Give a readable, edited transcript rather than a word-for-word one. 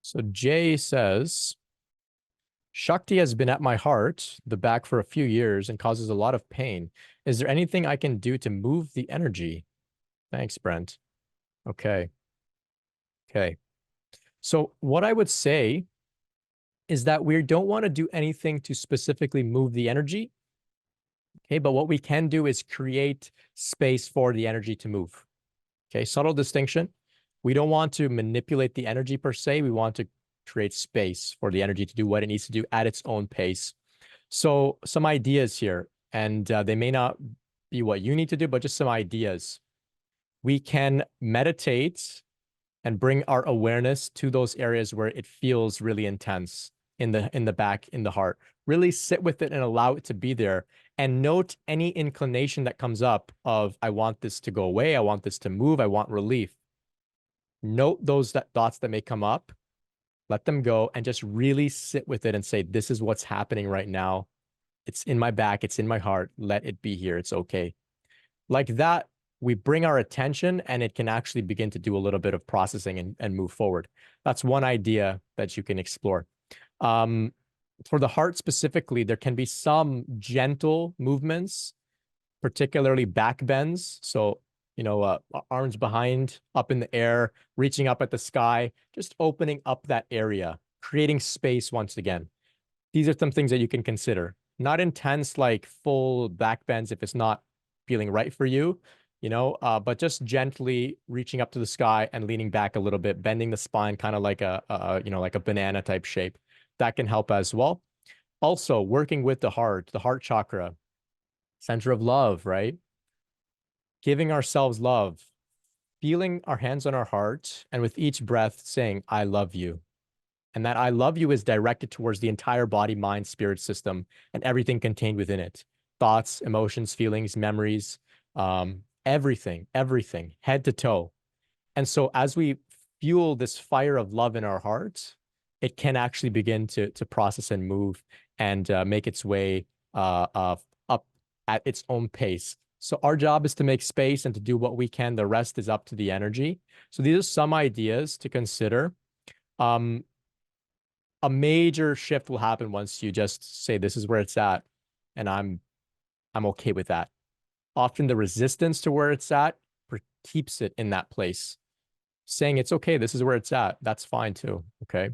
So Jay says, Shakti has been at my heart, the back, for a few years and causes a lot of pain. Is there anything I can do to move the energy? Thanks, Brent. Okay. Okay. So what I would say is that we don't want to do anything to specifically move the energy. Okay. But what we can do is create space for the energy to move. Okay. Subtle distinction. We don't want to manipulate the energy per se. We want to create space for the energy to do what it needs to do at its own pace. So some ideas here, and they may not be what you need to do, but just some ideas. We can meditate and bring our awareness to those areas where it feels really intense in the back, in the heart. Really sit with it and allow it to be there, and note any inclination that comes up of, I want this to go away, I want this to move, I want relief. Note those thoughts that may come up, let them go, and just really sit with it and say, this is what's happening right now. It's in my back, it's in my heart. Let it be here. It's okay. Like that, we bring our attention and it can actually begin to do a little bit of processing and move forward. That's one idea that you can explore. For the heart specifically, there can be some gentle movements, particularly back bends. So, arms behind, up in the air, reaching up at the sky, just opening up that area, creating space once again. These are some things that you can consider. Not intense, like full back bends if it's not feeling right for you, but just gently reaching up to the sky and leaning back a little bit, bending the spine, kind of like like a banana type shape. That can help as well. Also, working with the heart chakra, center of love, right? Giving ourselves love, feeling our hands on our heart, and with each breath saying, I love you. And that I love you is directed towards the entire body, mind, spirit system, and everything contained within it. Thoughts, emotions, feelings, memories, everything, head to toe. And so as we fuel this fire of love in our hearts, it can actually begin to process and move and make its way up at its own pace. So our job is to make space and to do what we can. The rest is up to the energy. So these are some ideas to consider. A major shift will happen once you just say, this is where it's at, and I'm okay with that. Often the resistance to where it's at keeps it in that place. Saying it's okay, this is where it's at, that's fine too, okay?